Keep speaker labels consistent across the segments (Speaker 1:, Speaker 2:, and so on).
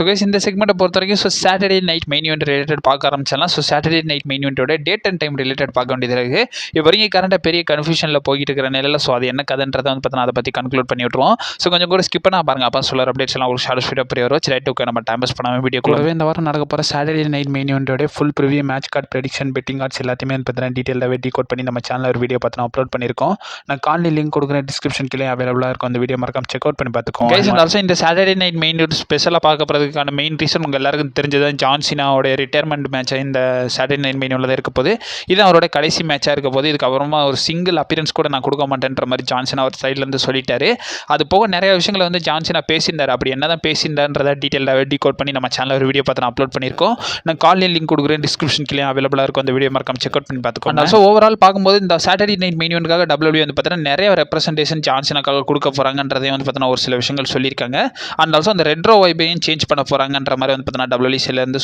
Speaker 1: Guys இந்த செக்மெண்ட்டை பொறுத்த வரைக்கும் Saturday night main event related பார்க்க ஆரம்பிச்சிடலாம். சாட்டர்டே நைட் மெயின் ஈவெண்ட்டோட டேட் அண்ட் டைம் ரிலேட்டட் பார்க்க வேண்டியது இருக்குது. இப்போ வரைக்கும் கரண்ட்டாக பெரிய கன்ஃபியூஷனில் போயிட்டு இருக்கிற நிலையில் அது என்ன கதைன்றதை பார்த்தீங்கன்னா அதை பற்றி கன்க்ளூட் பண்ணி விட்டுருவோம். கொஞ்சம் கூட ஸ்கிப் பண்ணால் பாருங்க, அப்போ சொல்கிற அப்டேட்ஸ் எல்லாம் ஒரு ஷார்ட் ஸ்பீடாக பெரிய வரும். ரைட் ஓகே, நம்ம டைம் பாஸ் பண்ணாமல் வீடியோ கூடவே இந்த வாரம் நடக்க போகிற சாட்டர்டே நைட் மெயின் ஈவெண்ட்டோட full preview, match card prediction, betting cards எல்லாத்தையுமே பார்த்தீங்கன்னா டீட்டெயிலாகவே டீகோட் பண்ணி நம்ம சேனலில் ஒரு வீடியோ பார்த்து அப்லோட் பண்ணியிருக்கோம். நான் கான்லி லிங்க் கொடுக்குறேன், டிஸ்கிரிப்ஷன் கீழே அவைலபிளாக இருக்கும். அந்த வீடியோ மறக்காம செக் அவுட் பண்ணி பார்த்துக்கோங்க. இந்த சாட்டர்டே நைட் மெயின் ஈவெண்ட் ஸ்பெஷலாக பார்க்க போகிறதுக்கான மெயின் ரீசன் உங்கள் எல்லாருக்கும் தெரிஞ்சதான் ஜான் சீனாவோட ரிட்டையர்மெண்ட் மேட்சாக இந்த சாட்டர்டே நைட் மெயின் ஈவெண்ட்டில் இருக்க போது. இது அவரோட கடைசி மேட்சாக இருக்க போது. இதுக்கப்புறமா ஒரு சிங்கிள் அப்பியரன்ஸ் கூட நான் கொடுக்க மாட்டேன்ற மாதிரி ஜான் சீனா அவர் சைட்லேருந்து சொல்லிட்டாரு. அது போக நிறைய விஷயங்களை ஜான் சீனா பேசியிருந்தார். அப்படி என்ன தான் பேசியிருந்தான்றதை டீட்டெயிலாக டீகோட் பண்ணி நம்ம சேனலில் ஒரு வீடியோ பார்த்து அப்லோட் பண்ணியிருக்கோம். நான் காலையில் லிங்க் கொடுக்குறேன், டிஸ்கிரிப்ஷன் கீழே அவைலபிளாக இருக்கும். அந்த வீடியோ மறக்காம செக் அவுட் பண்ணி பார்த்துக்கோங்க. ஸோ ஓவரால் பார்க்கும்போது இந்த சாட்டர்டே நைட் மெயின் ஈவெண்ட்காக WWE பார்த்தீங்கன்னா நிறைய ரெப்ரசன்டேஷன் ஜான் சீனாக்காக கொடுக்க போகிறாங்கன்றதே பார்த்தீங்கன்னா ஒரு சில விஷயங்கள் சொல்லியிருக்காங்க. அண்ட் ஆல்சோ அந்த ரெட்ரோ வைபையும் சேஞ்ச் பண்ண போகிறாங்கன்ற மாதிரி பார்த்தீங்கன்னா WWEலேருந்து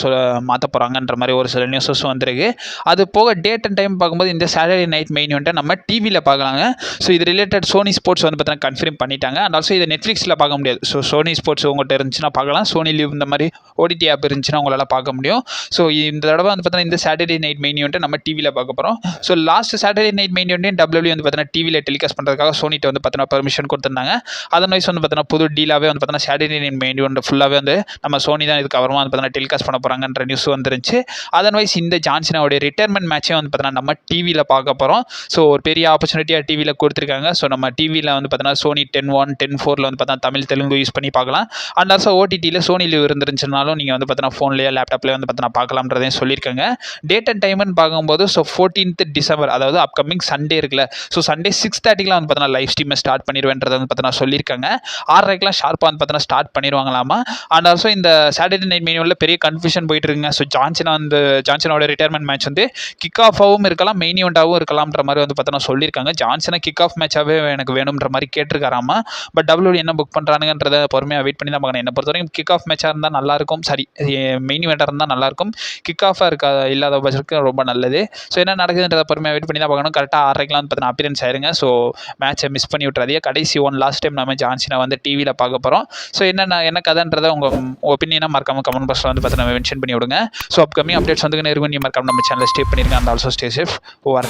Speaker 1: மாற்ற போகிறாங்கன்ற மாதிரி ஒரு சில நியூஸஸ் வந்திருக்கு. அது போக டேட் அண்ட் டைம் பார்க்கும்போது இந்த சாட்டர்டே நைட் மெயின் ஈவெண்ட்டை நம்ம டிவியில் பார்க்கலாங்க. ஸோ இது ரிலேட்டட் சோனி ஸ்போர்ட்ஸ் பார்த்தீங்கன்னா கன்ஃபார்ம் பண்ணிட்டாங்க. அண்ட் ஆல்சோ இதை நெட்ஃப்ளிக்ஸில் பார்க்க முடியாது. ஸோ சோனி ஸ்போர்ட்ஸ் உங்கள்கிட்ட இருந்துச்சுன்னா பார்க்கலாம். சோனி லிவ் இந்த மாதிரி OTT ஆப் இருந்துச்சுன்னா உங்களால் பார்க்க முடியும். ஸோ இந்த தடவை பார்த்தீங்கன்னா இந்த சாட்டர்டே நைட் மெயின் ஈவெண்ட்டை நம்ம டிவியில் பார்க்க போகிறோம். So last Saturday night main ஈவெண்ட்டையும் WWE பார்த்தீங்கன்னா டிவியில் டெலிகாஸ்ட் பண்ணுறதுக்காக சோனிட்ட பார்த்தீங்கன்னா பெர்மிஷன் கொடுத்துருந்தாங்க. அதர்வைஸ் பார்த்தீங்கன்னா புது டீலாகவே பார்த்தீங்கன்னா சாட்டர்டே நைட் மெயின் ஈவெண்ட் ஃபுல்லாகவே நம்ம சோனி தான் இதுக்கு அப்புறமா பார்த்தீங்கன்னா டெலிகாஸ்ட் பண்ண போகிறாங்கன்ற நியூஸ் வந்துருந்துச்சு. அதர்வைஸ் இந்த ஜான் சீனாவோட ரிட்டையர்மெண்ட் மேட்சே பார்த்தீங்கன்னா நம்ம டிவியில் பார்க்க போகிறோம். ஸோ ஒரு பெரிய ஆப்பர்ச்சுனிட்டியாக டிவியில் கொடுத்துருக்காங்க. ஸோ நம்ம டிவியில் பார்த்தீங்கன்னா சோனி 10.1 10.4 பார்த்தீங்கன்னா தமிழ் தெலுங்கு யூஸ் பண்ணி பார்க்கலாம். அண்ட் ஆல்சோ OTTயில் சோனி லிவ் இருந்துருந்துச்சுனாலும் நீங்கள் பார்த்தீங்கன்னா ஃபோன்லேயே லேப்டாப்லேயே பார்த்தீங்கன்னா பார்க்கலாம்ன்றதையும் சொல்லியிருக்காங்க. டேட் அண்ட் டைம்னு பார்க்கும்போது 14th டிசம்பர், அதாவது அப்கமிங் சண்டே இருக்குல்ல, ஸோ சண்டே 6:30க்குலாம் பார்த்தீங்கன்னா லைவ் ஸ்ட்ரீமை ஸ்டார்ட் பண்ணிடுவேன்றதை பார்த்தீங்கன்னா சொல்லியிருக்காங்க. 6:30க்குலாம் ஷார்ப்பாக பார்த்தீங்கன்னா ஸ்டார்ட் பண்ணிடுவாங்களாமா. அண்ட் ஆல்சோ இந்த சாட்டர்டே நைட் மெயின் ஈவெண்ட்டில் பெரிய கன்ஃபியூஷன் போயிட்டு இருக்குங்க. ஸோ ஜான் சீனாவோட ரிட்டையர்மெண்ட் மேட்ச் கிக் ஆஃபாகவும் இருக்கலாம், மெயின் ஈவெண்ட்டாகவும் இருக்கலாம்ன்ற மாதிரி பார்த்தீங்கன்னா சொல்லியிருக்காங்க. ஜான் சீனா கிக் ஆஃப் மேட்சாகவே எனக்கு வேணுன்ற மாதிரி கேட்டிருக்காராமா. பட் WWE என்ன புக் பண்ணுறானுன்றதை பொறுமையாக வெயிட் பண்ணி தான் பார்க்கணும். என்னை பொறுத்த வரைக்கும் கிக் ஆஃப் மேட்சாக இருந்தால் நல்லாயிருக்கும். சரி, மெயின் ஈவெண்ட்டாக இருந்தால் நல்லாயிருக்கும். கிக் ஆஃபாக இல்லாத பட்சத்துக்கு ரொம்ப நல்லது. ஸோ என்ன நடக்குதுன்றதை பொறுமையாக வெயிட் பண்ணி தான் பார்க்கணும். கரெக்டாக 6:30க்குலாம் பார்த்தீங்கன்னா அப்பியரன்ஸ் ஆயிருங்க. ஸோ மேட்சை மிஸ் பண்ணி விட்றாதே. கடைசி லாஸ்ட் டைம் நம்ம ஜான் சீனா டிவியில் பார்க்க போகிறோம். ஸோ என்ன கதைன்றதை உங்கள் ஒப்பீனியனாக மறக்காம கமெண்ட் பாக்ஸில் பார்த்தீங்கன்னா மென்ஷன் பண்ணி விடுங்க. ஸோ அப்கமிங் அப்டேட்ஸ் இருக்கும். நீ மறக்காம நம்ம சேனலில் ஸ்டே பண்ணிருங்க. And also stay safe. Over.